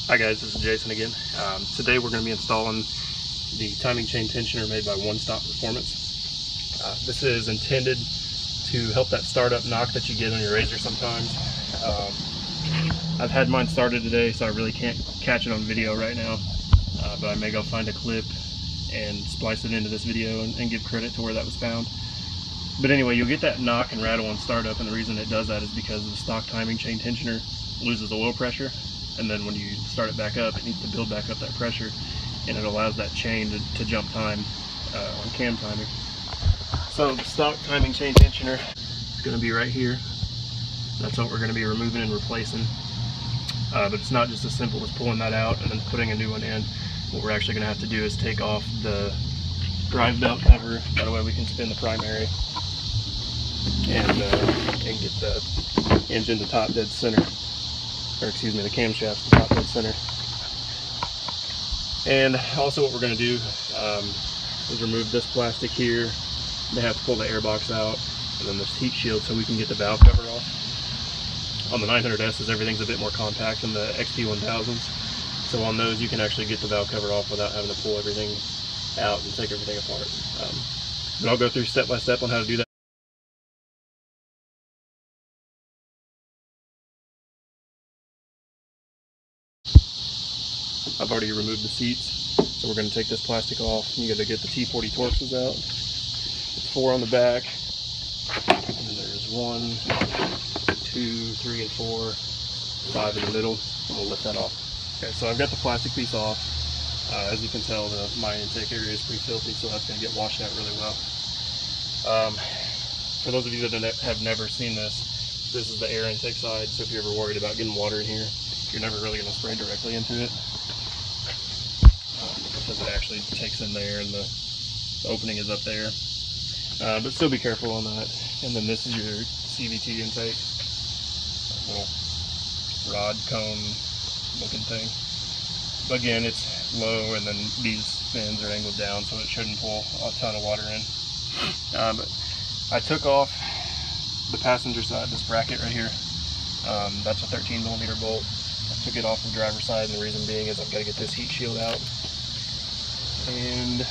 Hi guys, this is Jason again. Today we're going to be installing the timing chain tensioner made by OneStopPerformance. This is intended to help that startup knock that you get on your RZR sometimes. I've had mine started today, so I really can't catch it on video right now, but I may go find a clip and splice it into this video and give credit to where that was found. But anyway, you'll get that knock and rattle on startup, and the reason it does that is because the stock timing chain tensioner loses oil pressure. And then when you start it back up, it needs to build back up that pressure, and it allows that chain to jump time on cam timing. So the stock timing chain tensioner is going to be right here. That's what we're going to be removing and replacing. But it's not just as simple as pulling that out and then putting a new one in. What we're actually going to have to do is take off the drive belt cover. That way we can spin the primary and get the engine to top dead center. Or excuse me, the camshaft to top dead center. And also what we're going to do is remove this plastic here. They have to pull the air box out, and then this heat shield so we can get the valve cover off. On the 900S's, everything's a bit more compact than the XP1000s. So on those, you can actually get the valve cover off without having to pull everything out and take everything apart. But I'll go through step by step on how to do that. I've already removed the seats, so we're going to take this plastic off. You got to get the T40 Torxes out. There's 4 on the back, and there's 1, 2, 3, and 4, 5 in the middle, and we'll lift that off. Okay, so I've got the plastic piece off. As you can tell, my intake area is pretty filthy, so that's going to get washed out really well. For those of you that have never seen this, this is the air intake side, so if you're ever worried about getting water in here, you're never really going to spray directly into it. Because it actually takes in there and the opening is up there. But still be careful on that. And then this is your CVT intake. Little rod cone looking thing. But again, it's low, and then these fins are angled down, so it shouldn't pull a ton of water in. But I took off the passenger side, this bracket right here. That's a 13mm bolt. I took it off the driver's side, and the reason being is I've got to get this heat shield out. And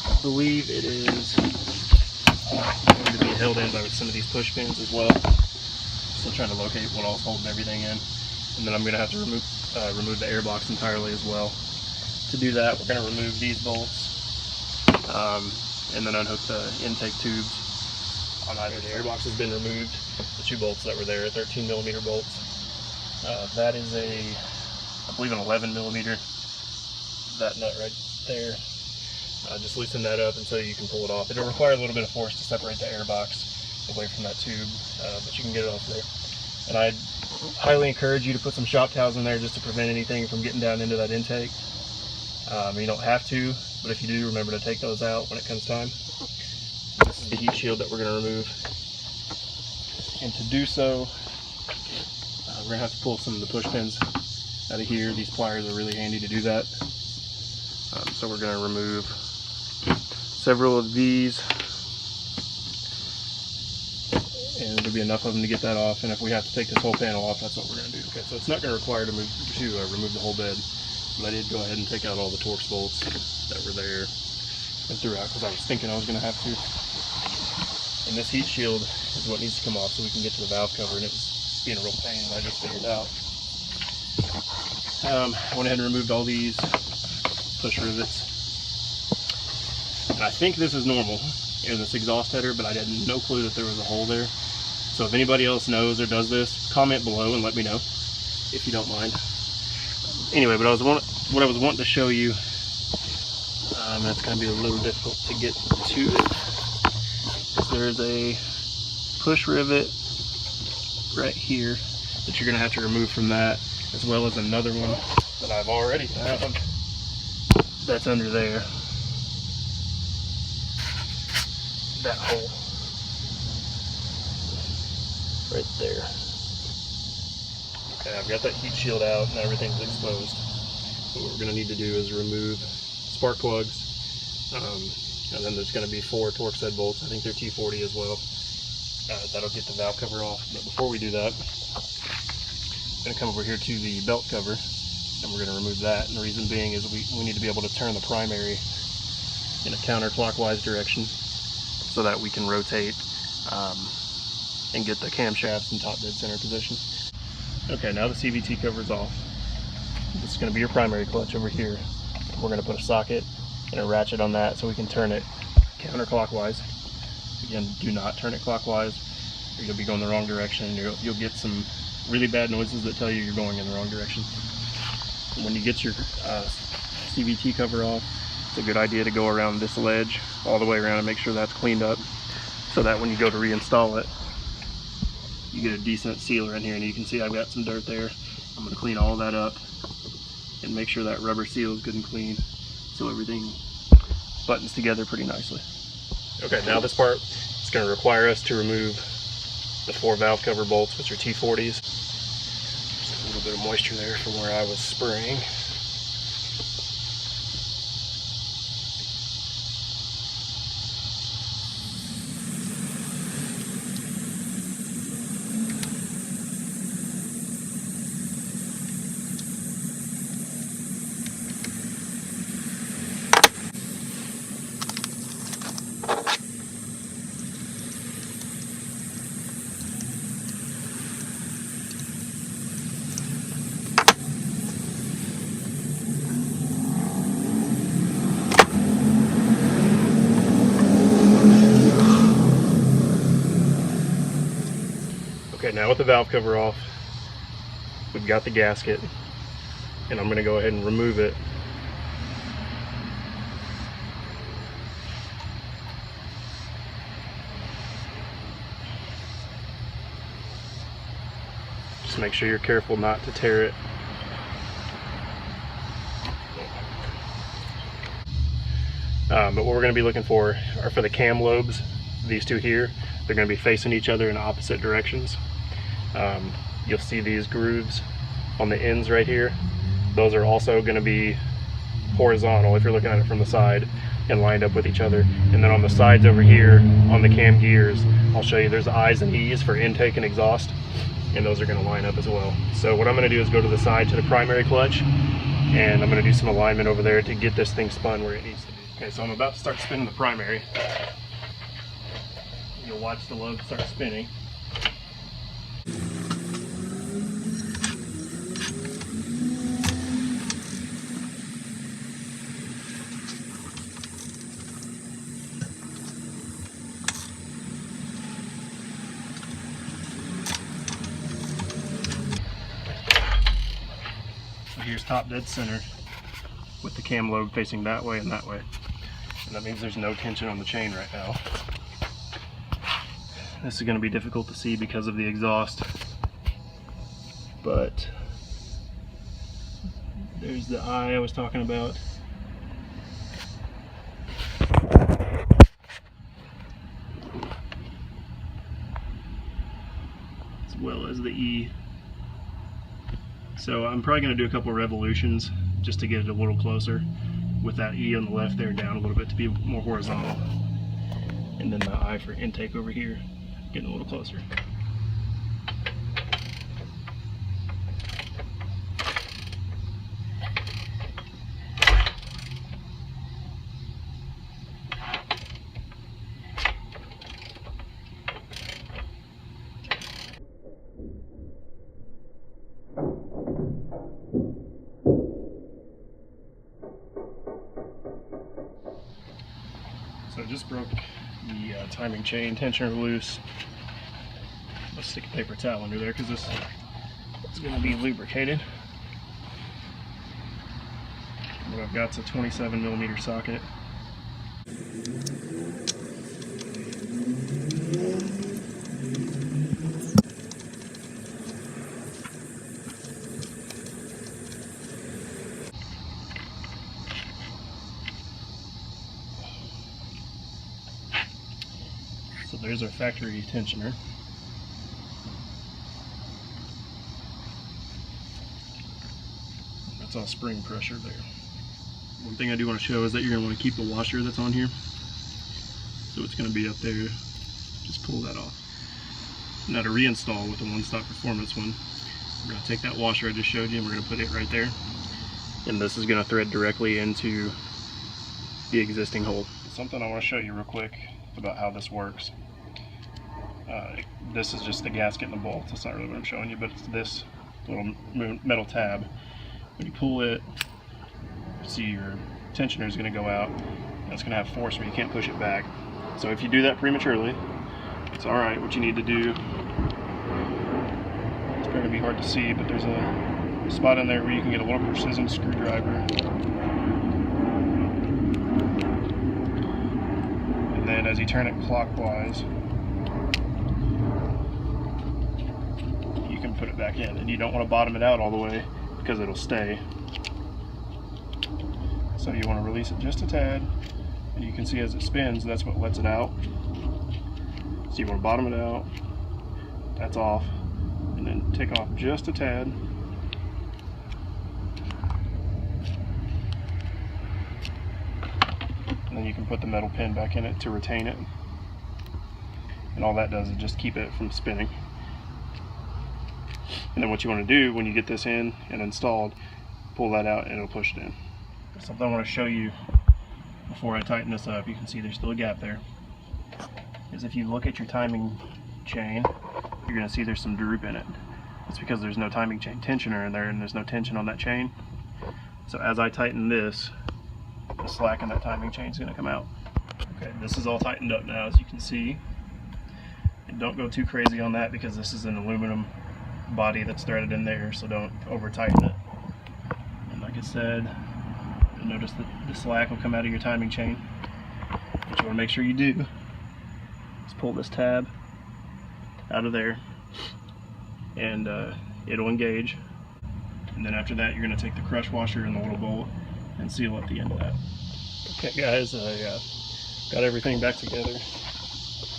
I believe it is going to be held in by some of these push pins as well. Still trying to locate what all's holding everything in. And then I'm going to have to remove the air box entirely as well. To do that, we're going to remove these bolts and then unhook the intake tubes on either. The air box has been removed. The 2 bolts that were there, 13mm bolts. That is I believe an 11mm. That nut right there. Just loosen that up until you can pull it off. It'll require a little bit of force to separate the air box away from that tube, but you can get it off there. And I'd highly encourage you to put some shop towels in there just to prevent anything from getting down into that intake. You don't have to, but if you do, remember to take those out when it comes time. This is the heat shield that we're going to remove. And to do so, we're going to have to pull some of the push pins out of here. These pliers are really handy to do that. So we're going to remove several of these, and there'll be enough of them to get that off. And if we have to take this whole panel off, that's what we're going to do. Okay, so it's not going to require to remove the whole bed, but I did go ahead and take out all the Torx bolts that were there and throughout, because I was thinking I was going to have to. And this heat shield is what needs to come off so we can get to the valve cover, and it was being a real pain, and I just figured it out. I went ahead and removed all these push rivets. And I think this is normal in this exhaust header, but I had no clue that there was a hole there. So if anybody else knows or does this, comment below and let me know if you don't mind. Anyway, but what I was wanting to show you, and it's going to be a little difficult to get to it, is there's a push rivet right here that you're going to have to remove from that, as well as another one that I've already found that's under there. That hole right there. Okay, I've got that heat shield out and everything's exposed. What we're going to need to do is remove spark plugs, and then there's going to be 4 Torx head bolts. I think they're T40 as well. That'll get the valve cover off. But before we do that, going to come over here to the belt cover, and we're going to remove that. And the reason being is we need to be able to turn the primary in a counterclockwise direction so that we can rotate and get the camshafts in top dead center position. Okay, now the CVT cover is off. This is going to be your primary clutch over here. We're going to put a socket and a ratchet on that so we can turn it counterclockwise. Again, do not turn it clockwise or you'll be going the wrong direction, and you'll get some really bad noises that tell you you're going in the wrong direction. When you get your CVT cover off, it's a good idea to go around this ledge all the way around and make sure that's cleaned up so that when you go to reinstall it, you get a decent sealer in here. And you can see I've got some dirt there. I'm going to clean all that up and make sure that rubber seal is good and clean so everything buttons together pretty nicely. Okay, now this part is going to require us to remove the 4 valve cover bolts, which are T40s. Just a little bit of moisture there from where I was spraying. Okay, now with the valve cover off, we've got the gasket, and I'm going to go ahead and remove it. Just make sure you're careful not to tear it. But what we're going to be looking for are for the cam lobes, these two here. They're going to be facing each other in opposite directions. You'll see these grooves on the ends right here. Those are also going to be horizontal if you're looking at it from the side and lined up with each other. And then on the sides over here on the cam gears, I'll show you there's I's and E's for intake and exhaust, and those are going to line up as well. So what I'm going to do is go to the side to the primary clutch, and I'm going to do some alignment over there to get this thing spun where it needs to be. Okay, so I'm about to start spinning the primary. You'll watch the lobe start spinning. So here's top dead center with the cam lobe facing that way and that way. And that means there's no tension on the chain right now. This is going to be difficult to see because of the exhaust, but there's the eye I was talking about. As well as the E. So I'm probably going to do a couple of revolutions just to get it a little closer with that E on the left there down a little bit to be more horizontal. And then the I for intake over here, getting a little closer. So I just broke the timing chain tensioner loose. Let's stick a paper towel under there because this is going to be lubricated. What I've got is a 27mm socket. So there's our factory tensioner. That's all spring pressure there. One thing I do want to show is that you're going to want to keep the washer that's on here. So it's going to be up there. Just pull that off. Now to reinstall with the OneStopPerformance one, We're going to take that washer I just showed you and we're going to put it right there. And this is going to thread directly into the existing hole. Something I want to show you real quick about how this works. This is just the gasket and the bolt. That's not really what I'm showing you, but it's this little metal tab. When you pull it, see your tensioner is going to go out, and it's going to have force where you can't push it back. So if you do that prematurely, it's alright. What you need to do, it's going to be hard to see, but there's a spot in there where you can get a little precision screwdriver. And then as you turn it clockwise, you can put it back in. And you don't want to bottom it out all the way because it'll stay. So you want to release it just a tad, and you can see as it spins, that's what lets it out. So you want to bottom it out, that's off, and then take off just a tad. And then you can put the metal pin back in it to retain it. And all that does is just keep it from spinning. And then what you want to do when you get this in and installed, pull that out and it'll push it in. Something I want to show you before I tighten this up, you can see there's still a gap there, is if you look at your timing chain, you're going to see there's some droop in it. It's because there's no timing chain tensioner in there and there's no tension on that chain. So as I tighten this, the slack in that timing chain is going to come out. Okay, this is all tightened up now, as you can see. And don't go too crazy on that because this is an aluminum body that's threaded in there, so don't over tighten it. And like I said, notice that the slack will come out of your timing chain. What you want to make sure you do is pull this tab out of there, and it'll engage. And then after that, you're going to take the crush washer and the little bolt and seal at the end of that. Okay guys, I got everything back together.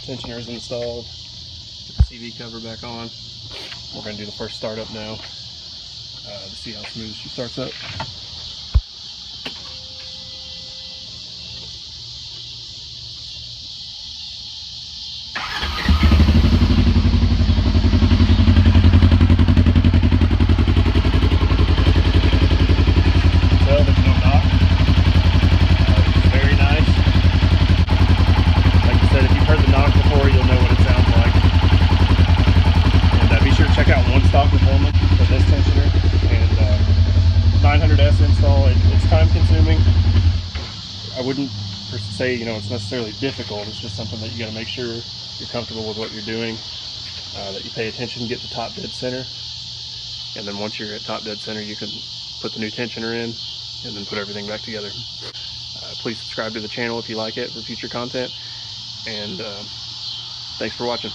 Tensioner's installed. Put the CV cover back on. We're going to do the first startup now to see how smooth she starts up. Check out OneStopPerformance for this tensioner, and 900S install. It's time consuming. I wouldn't say it's necessarily difficult. It's just something that you got to make sure you're comfortable with what you're doing, that you pay attention, get to top dead center, and then once you're at top dead center, you can put the new tensioner in and then put everything back together. Please subscribe to the channel if you like it for future content, and thanks for watching.